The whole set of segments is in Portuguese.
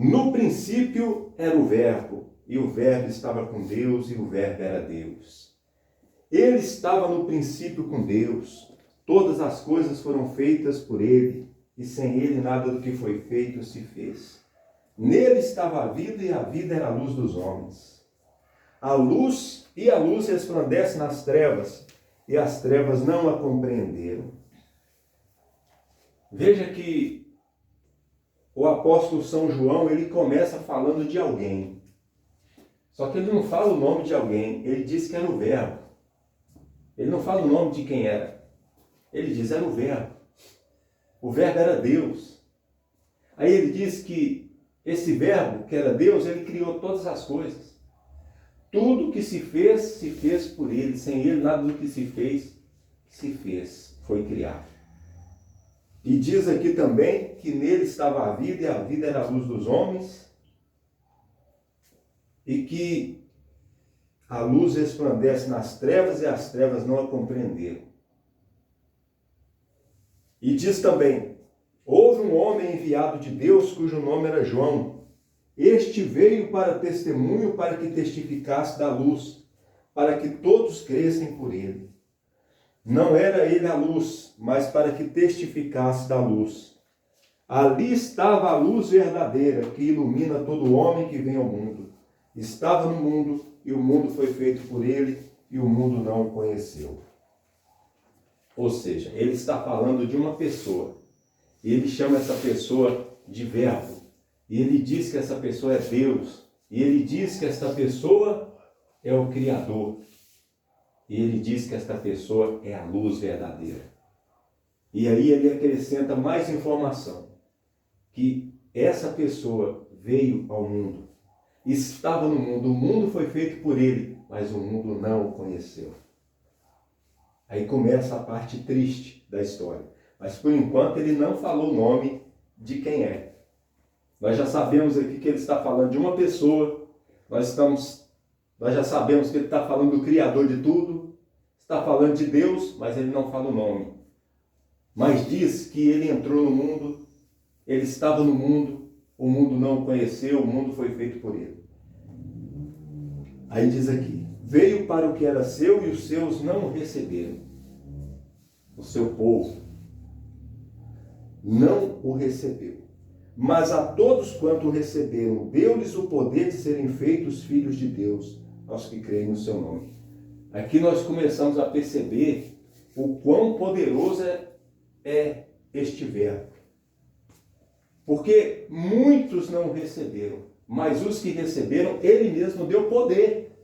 No princípio era o Verbo, e o Verbo estava com Deus, e o Verbo era Deus. Ele estava no princípio com Deus. Todas as coisas foram feitas por ele, e sem ele nada do que foi feito se fez. Nele estava a vida, e a vida era a luz dos homens. A luz resplandece nas trevas, e as trevas não a compreenderam. Veja que o apóstolo São João, ele começa falando de alguém. Só que ele não fala o nome de alguém, ele diz que era o Verbo. Ele não fala o nome de quem era. Ele diz, era o Verbo. O Verbo era Deus. Aí ele diz que esse Verbo, que era Deus, ele criou todas as coisas. Tudo que se fez por ele. Sem ele, nada do que se fez, foi criado. E diz aqui também que nele estava a vida, e a vida era a luz dos homens, e que a luz resplandece nas trevas, e as trevas não a compreenderam. E diz também, houve um homem enviado de Deus, cujo nome era João. Este veio para testemunho, para que testificasse da luz, para que todos crescem por ele. Não era ele a luz, mas para que testificasse da luz. Ali estava a luz verdadeira, que ilumina todo homem que vem ao mundo. Estava no mundo, e o mundo foi feito por ele, e o mundo não o conheceu. Ou seja, ele está falando de uma pessoa. Ele chama essa pessoa de Verbo. E ele diz que essa pessoa é Deus. E ele diz que esta pessoa é o Criador. E ele diz que esta pessoa é a luz verdadeira. E aí ele acrescenta mais informação. Que essa pessoa veio ao mundo. Estava no mundo. O mundo foi feito por ele, mas o mundo não o conheceu. Aí começa a parte triste da história. Mas por enquanto ele não falou o nome de quem é. Nós já sabemos aqui que ele está falando de uma pessoa. Nós já sabemos que ele está falando do Criador de tudo. Está falando de Deus, mas ele não fala o nome. Mas diz que ele entrou no mundo, ele estava no mundo, o mundo não o conheceu, o mundo foi feito por ele. Aí diz aqui, veio para o que era seu e os seus não o receberam. O seu povo não o recebeu. Mas a todos quanto o receberam, deu-lhes o poder de serem feitos filhos de Deus, aos que creem no seu nome. Aqui nós começamos a perceber o quão poderoso é este verbo. Porque muitos não o receberam, mas os que receberam, ele mesmo deu poder.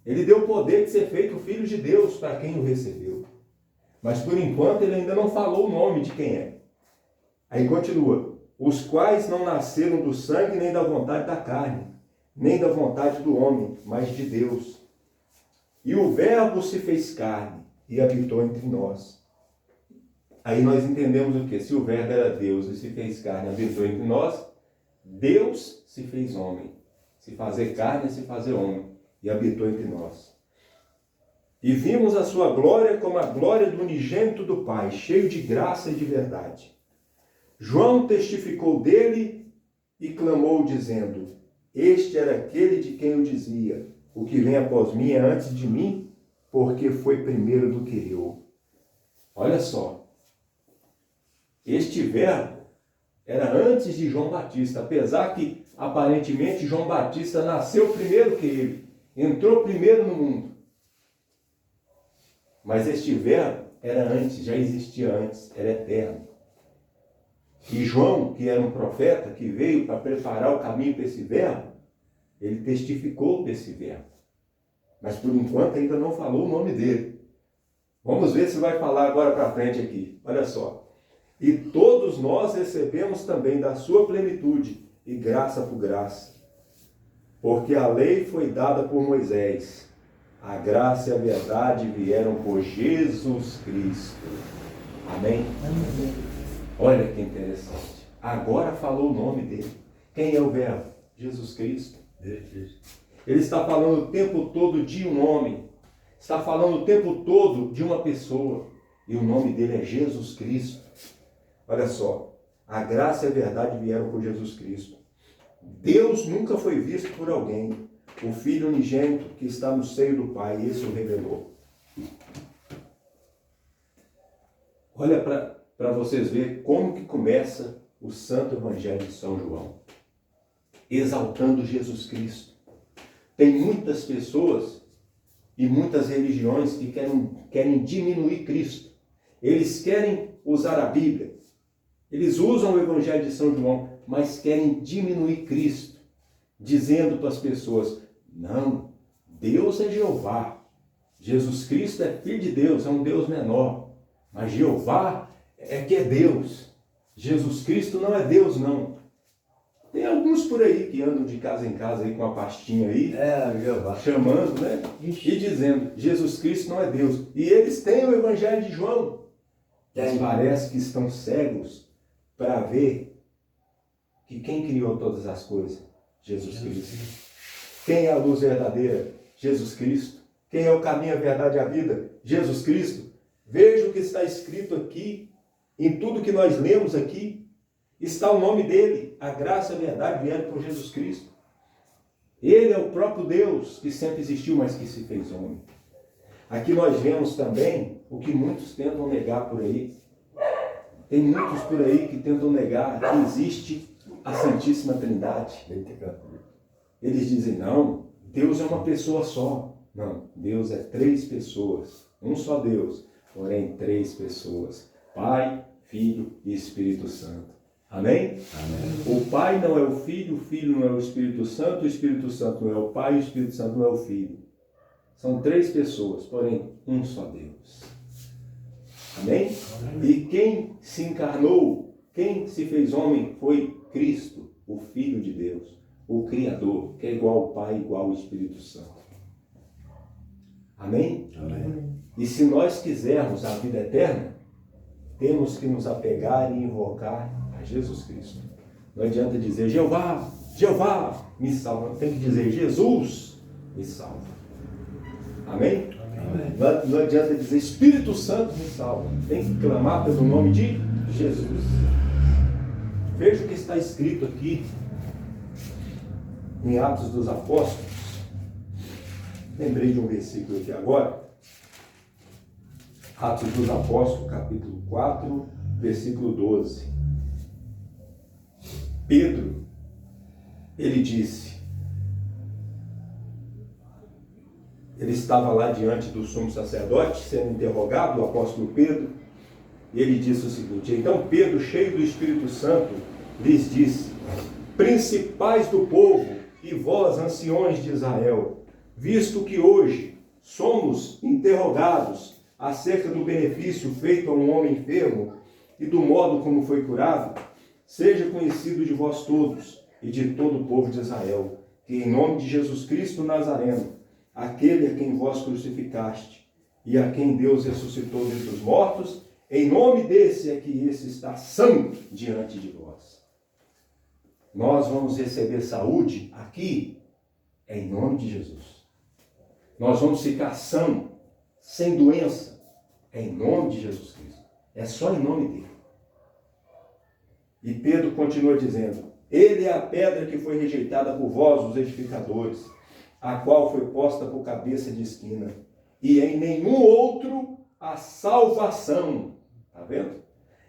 Ele deu poder de ser feito filho de Deus para quem o recebeu. Mas por enquanto ele ainda não falou o nome de quem é. Aí continua, os quais não nasceram do sangue, nem da vontade da carne, nem da vontade do homem, mas de Deus. E o Verbo se fez carne e habitou entre nós. Aí nós entendemos o quê? Se o Verbo era Deus e se fez carne e habitou entre nós, Deus se fez homem. Se fazer carne é se fazer homem. E habitou entre nós. E vimos a sua glória como a glória do unigênito do Pai, cheio de graça e de verdade. João testificou dele e clamou, dizendo, este era aquele de quem eu dizia, o que vem após mim é antes de mim, porque foi primeiro do que eu. Olha só, este verbo era antes de João Batista, apesar que aparentemente João Batista nasceu primeiro que ele, entrou primeiro no mundo. Mas este verbo era antes, já existia antes, era eterno. E João, que era um profeta, que veio para preparar o caminho para esse verbo, ele testificou desse verbo. Mas por enquanto ainda não falou o nome dele. Vamos ver se vai falar agora para frente aqui. Olha só. E todos nós recebemos também da sua plenitude, e graça por graça. Porque a lei foi dada por Moisés. A graça e a verdade vieram por Jesus Cristo. Amém? Amém. Olha que interessante. Agora falou o nome dele. Quem é o verbo? Jesus Cristo. Ele está falando o tempo todo de um homem. Está falando o tempo todo de uma pessoa. E o nome dele é Jesus Cristo. Olha só. A graça e a verdade vieram por Jesus Cristo. Deus nunca foi visto por alguém. O Filho unigênito que está no seio do Pai, esse o revelou. Olha para vocês verem como que começa o Santo Evangelho de São João. Exaltando Jesus Cristo. Tem muitas pessoas e muitas religiões que querem diminuir Cristo. Eles querem usar a Bíblia. Eles usam o Evangelho de São João, mas querem diminuir Cristo. Dizendo para as pessoas, não, Deus é Jeová. Jesus Cristo é Filho de Deus, é um Deus menor. Mas Jeová é que é Deus. Jesus Cristo não é Deus, não. Tem alguns por aí que andam de casa em casa aí com a pastinha aí, Jeová. chamando, né? E dizendo, Jesus Cristo não é Deus. E eles têm o Evangelho de João. Mas parece que estão cegos para ver que quem criou todas as coisas? Jesus Cristo. Quem é a luz verdadeira? Jesus Cristo. Quem é o caminho, a verdade e a vida? Jesus Cristo. Veja o que está escrito aqui, em tudo que nós lemos aqui, está o nome dele, a graça e a verdade vieram por Jesus Cristo. Ele é o próprio Deus que sempre existiu, mas que se fez homem. Aqui nós vemos também o que muitos tentam negar por aí. Tem muitos por aí que tentam negar que existe a Santíssima Trindade. Eles dizem, não, Deus é uma pessoa só. Não, Deus é 3 pessoas, um só Deus, porém 3 pessoas. Pai, Filho e Espírito Santo. Amém? Amém? O Pai não é o Filho não é o Espírito Santo não é o Pai e o Espírito Santo não é o Filho. São 3 pessoas, porém um só Deus. Amém? Amém? E quem se encarnou, quem se fez homem foi Cristo, o Filho de Deus, o Criador, que é igual ao Pai, igual ao Espírito Santo. Amém? Amém? E se nós quisermos a vida eterna, temos que nos apegar e invocar a Jesus Cristo. Não adianta dizer, Jeová, Jeová, me salva. Tem que dizer, Jesus, me salva. Amém? Amém. Não adianta dizer, Espírito Santo, me salva. Tem que clamar pelo nome de Jesus. Veja o que está escrito aqui em Atos dos Apóstolos. Lembrei de um versículo aqui agora. Atos dos Apóstolos, capítulo 4, versículo 12. Pedro, ele disse, ele estava lá diante do sumo sacerdote, sendo interrogado, o apóstolo Pedro, e ele disse o seguinte, então Pedro, cheio do Espírito Santo, lhes disse, principais do povo e vós, anciões de Israel, visto que hoje somos interrogados acerca do benefício feito a um homem enfermo e do modo como foi curado, seja conhecido de vós todos e de todo o povo de Israel, que em nome de Jesus Cristo Nazareno, aquele a quem vós crucificaste e a quem Deus ressuscitou dentre os mortos, em nome desse é que esse está são diante de vós. Nós vamos receber saúde aqui, em nome de Jesus. Nós vamos ficar são, sem doença, em nome de Jesus Cristo. É só em nome dele. E Pedro continua dizendo, ele é a pedra que foi rejeitada por vós, os edificadores, a qual foi posta por cabeça de esquina, e em nenhum outro a salvação. Está vendo?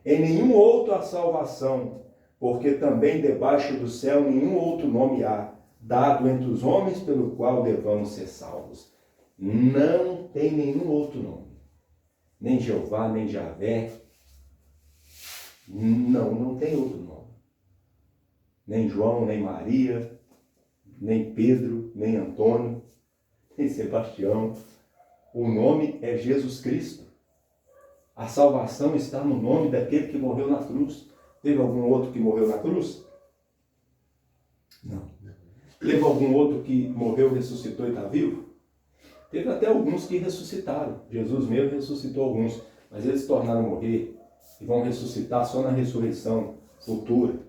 Em nenhum outro a salvação, porque também debaixo do céu nenhum outro nome há, dado entre os homens pelo qual devamos ser salvos. Não tem nenhum outro nome. Nem Jeová, nem Javé. Não tem outro nome. Nem João, nem Maria, nem Pedro, nem Antônio, nem Sebastião. O nome é Jesus Cristo. A salvação está no nome daquele que morreu na cruz. Teve algum outro que morreu na cruz? Não. Teve algum outro que morreu, ressuscitou e está vivo? Teve até alguns que ressuscitaram. Jesus mesmo ressuscitou alguns, mas eles tornaram a morrer e vão ressuscitar só na ressurreição futura.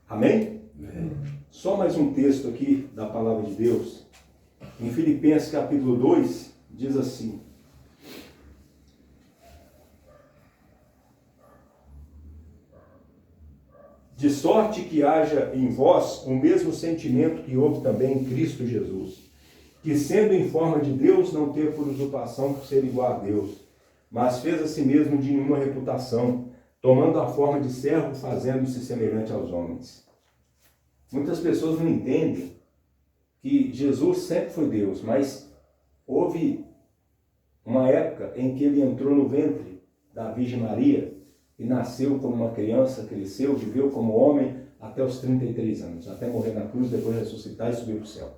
Amém? Amém? Só mais um texto aqui da palavra de Deus. Em Filipenses capítulo 2, diz assim. De sorte que haja em vós o mesmo sentimento que houve também em Cristo Jesus, que sendo em forma de Deus, não teve por usurpação por ser igual a Deus, mas fez a si mesmo de nenhuma reputação, tomando a forma de servo, fazendo-se semelhante aos homens. Muitas pessoas não entendem que Jesus sempre foi Deus, mas houve uma época em que ele entrou no ventre da Virgem Maria e nasceu como uma criança, cresceu, viveu como homem até os 33 anos, até morrer na cruz, depois ressuscitar e subir para o céu.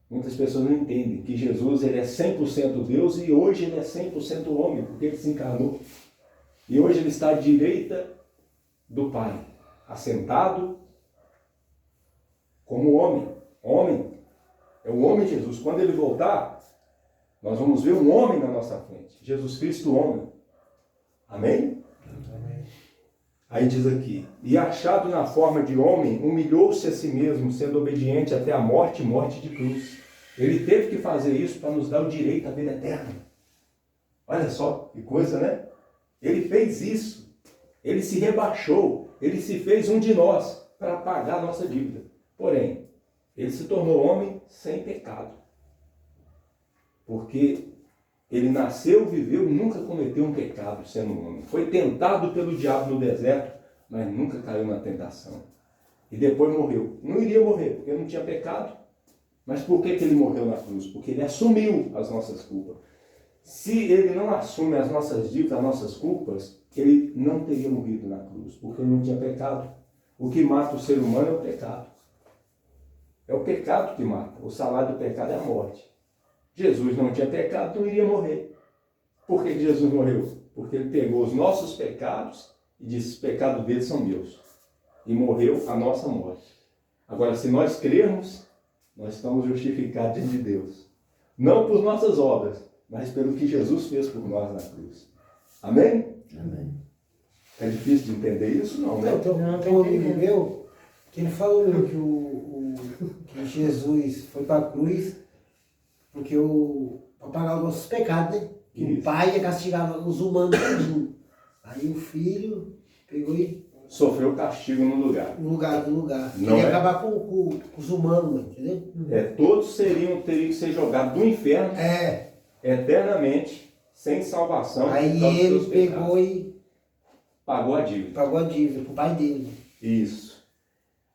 Muitas pessoas não entendem que Jesus ele é 100% Deus e hoje ele é 100% homem, porque ele se encarnou. E hoje ele está à direita do Pai, assentado como homem. Homem. É o homem Jesus. Quando ele voltar, nós vamos ver um homem na nossa frente. Jesus Cristo, homem. Amém? Amém. Aí diz aqui, e achado na forma de homem, humilhou-se a si mesmo, sendo obediente até a morte, morte de cruz. Ele teve que fazer isso para nos dar o direito à vida eterna. Olha só, que coisa, né? Ele fez isso. Ele se rebaixou. Ele se fez um de nós para pagar a nossa dívida. Porém, ele se tornou homem sem pecado. Porque ele nasceu, viveu e nunca cometeu um pecado sendo homem. Foi tentado pelo diabo no deserto, mas nunca caiu na tentação. E depois morreu. Não iria morrer, porque não tinha pecado. Mas por que ele morreu na cruz? Porque ele assumiu as nossas culpas. Se ele não assume as nossas dívidas, as nossas culpas, ele não teria morrido na cruz, porque ele não tinha pecado. O que mata o ser humano é o pecado. É o pecado que mata. O salário do pecado é a morte. Jesus não tinha pecado, não iria morrer. Por que Jesus morreu? Porque ele pegou os nossos pecados e disse, os pecados deles são meus. E morreu a nossa morte. Agora, se nós crermos, nós estamos justificados diante de Deus. Não por nossas obras, mas pelo que Jesus fez por nós na cruz. Amém? Amém. É difícil de entender isso? Não, né? Tem um amigo meu que ele falou que Jesus foi para a cruz porque para pagar os nossos pecados, né? Que o pai ia castigar os humanos todinho. Aí o filho pegou e sofreu castigo no lugar. No lugar. Não ia acabar com os humanos, entendeu? Todos teriam que ser jogados no inferno eternamente, sem salvação. Aí ele pegou e pagou a dívida. Pagou a dívida pro pai dele. Isso.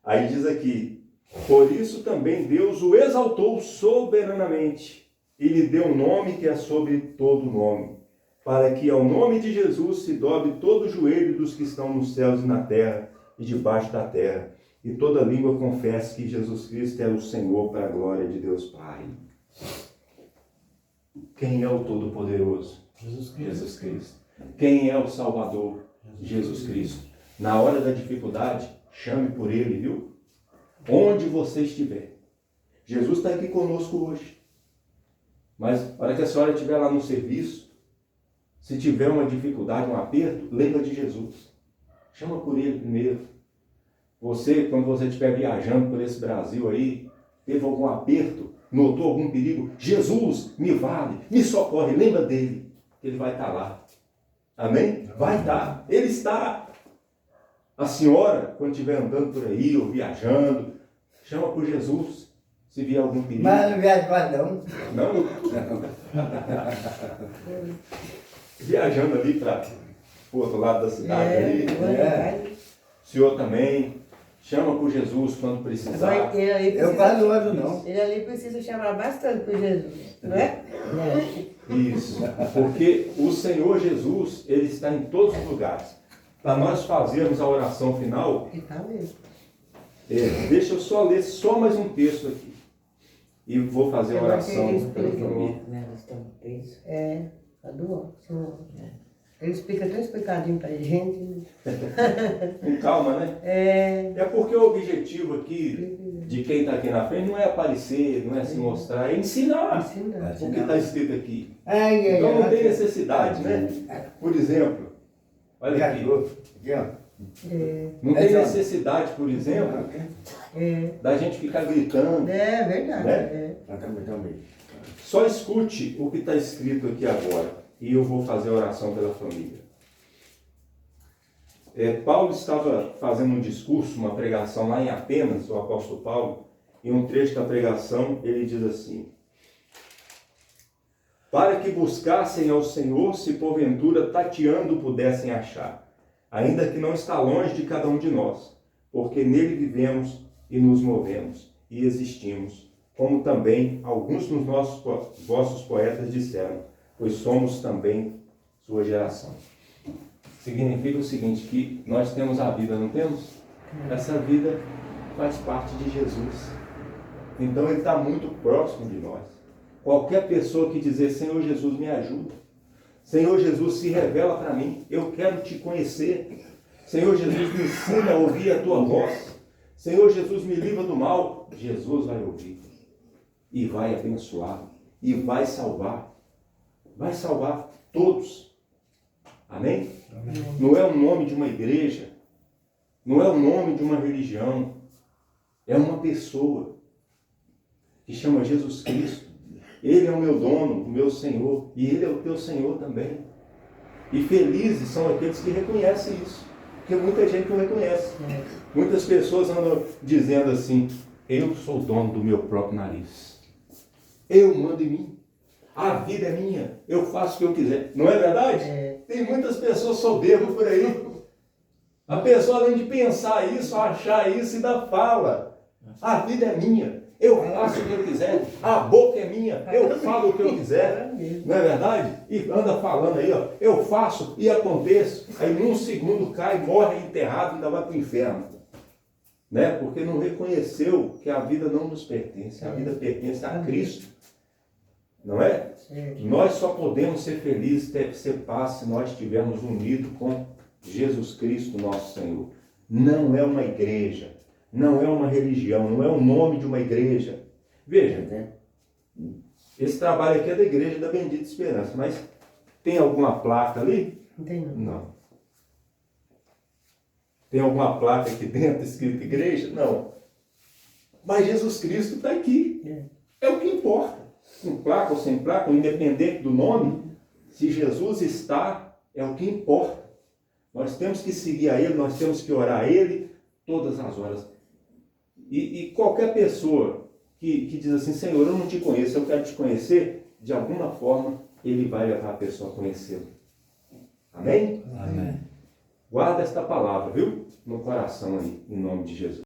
Aí diz aqui, por isso também Deus o exaltou soberanamente e lhe deu um nome que é sobre todo nome, para que ao nome de Jesus se dobre todo o joelho dos que estão nos céus e na terra e debaixo da terra, e toda língua confesse que Jesus Cristo é o Senhor para a glória de Deus Pai. Quem é o Todo-Poderoso? Jesus Cristo. Quem é o Salvador? Jesus Cristo. Na hora da dificuldade, chame por Ele, viu? Onde você estiver. Jesus está aqui conosco hoje. Mas, na hora que a senhora estiver lá no serviço, se tiver uma dificuldade, um aperto, lembra de Jesus. Chama por Ele primeiro. Você, quando você estiver viajando por esse Brasil aí, teve algum aperto, notou algum perigo, Jesus, me vale, me socorre, lembra dele. Ele vai estar lá. Amém? Vai estar. Ele está. A senhora, quando estiver andando por aí ou viajando, chama por Jesus. Se vier algum perigo. Mas não viaja quase não. Não? Viajando ali para o outro lado da cidade. Ali, o senhor também chama por Jesus quando precisar. Eu quase não ando não. Ele ali precisa chamar bastante por Jesus, não é? Isso, porque o Senhor Jesus, Ele está em todos os lugares. Para nós fazermos a oração final, Está mesmo. deixa eu só ler só mais um texto aqui. E vou fazer a oração pela família. Tá do ótimo. Ele explica tão explicadinho pra gente. Com calma, né? É porque o objetivo aqui, de quem está aqui na frente, não é aparecer, não é se mostrar, é ensinar o que está escrito aqui. Então não tem necessidade, né? Por exemplo, olha aqui. Não tem necessidade, por exemplo, da gente ficar gritando. É verdade. Né? Só escute o que está escrito aqui agora. E eu vou fazer a oração pela família. Paulo estava fazendo um discurso, uma pregação lá em Atenas, o apóstolo Paulo, e um trecho da pregação, ele diz assim: para que buscassem ao Senhor, se porventura tateando pudessem achar, ainda que não está longe de cada um de nós, porque nele vivemos e nos movemos e existimos, como também alguns dos vossos poetas disseram, pois somos também sua geração. Significa o seguinte, que nós temos a vida, não temos? Essa vida faz parte de Jesus. Então ele está muito próximo de nós. Qualquer pessoa que dizer, Senhor Jesus, me ajuda. Senhor Jesus, se revela para mim. Eu quero te conhecer. Senhor Jesus, me ensina a ouvir a tua voz. Senhor Jesus, me livra do mal. Jesus vai ouvir. E vai abençoar. E vai salvar. Vai salvar todos. Amém? Amém? Não é o nome de uma igreja. Não é o nome de uma religião. É uma pessoa que chama Jesus Cristo. Ele é o meu dono, o meu Senhor, e Ele é o teu Senhor também. E felizes são aqueles que reconhecem isso, porque muita gente não reconhece. Muitas pessoas andam dizendo assim, eu sou dono do meu próprio nariz. Eu mando em mim. A vida é minha, eu faço o que eu quiser. Não é verdade? Tem muitas pessoas soberbas por aí. A pessoa, além de pensar isso, achar isso, ainda fala. A vida é minha. Eu faço o que eu quiser, a boca é minha, eu falo o que eu quiser, não é verdade? E anda falando aí, ó, eu faço e aconteço, aí num segundo cai, morre enterrado e ainda vai para o inferno. Né? Porque não reconheceu que a vida não nos pertence, a vida pertence a Cristo. Não é? Nós só podemos ser felizes, ser paz, se nós estivermos unidos com Jesus Cristo, nosso Senhor. Não é uma igreja. Não é uma religião, não é o nome de uma igreja. Veja, esse trabalho aqui é da Igreja da Bendita Esperança, mas tem alguma placa ali? Não tem não. Não. Tem alguma placa aqui dentro escrita igreja? Não. Mas Jesus Cristo está aqui. É o que importa. Com placa ou sem placa, independente do nome, se Jesus está, é o que importa. Nós temos que seguir a Ele, nós temos que orar a Ele todas as horas. E qualquer pessoa que diz assim, Senhor, eu não te conheço, eu quero te conhecer, de alguma forma, Ele vai levar a pessoa a conhecê-lo. Amém? Amém. Guarda esta palavra, viu? No coração aí, em nome de Jesus.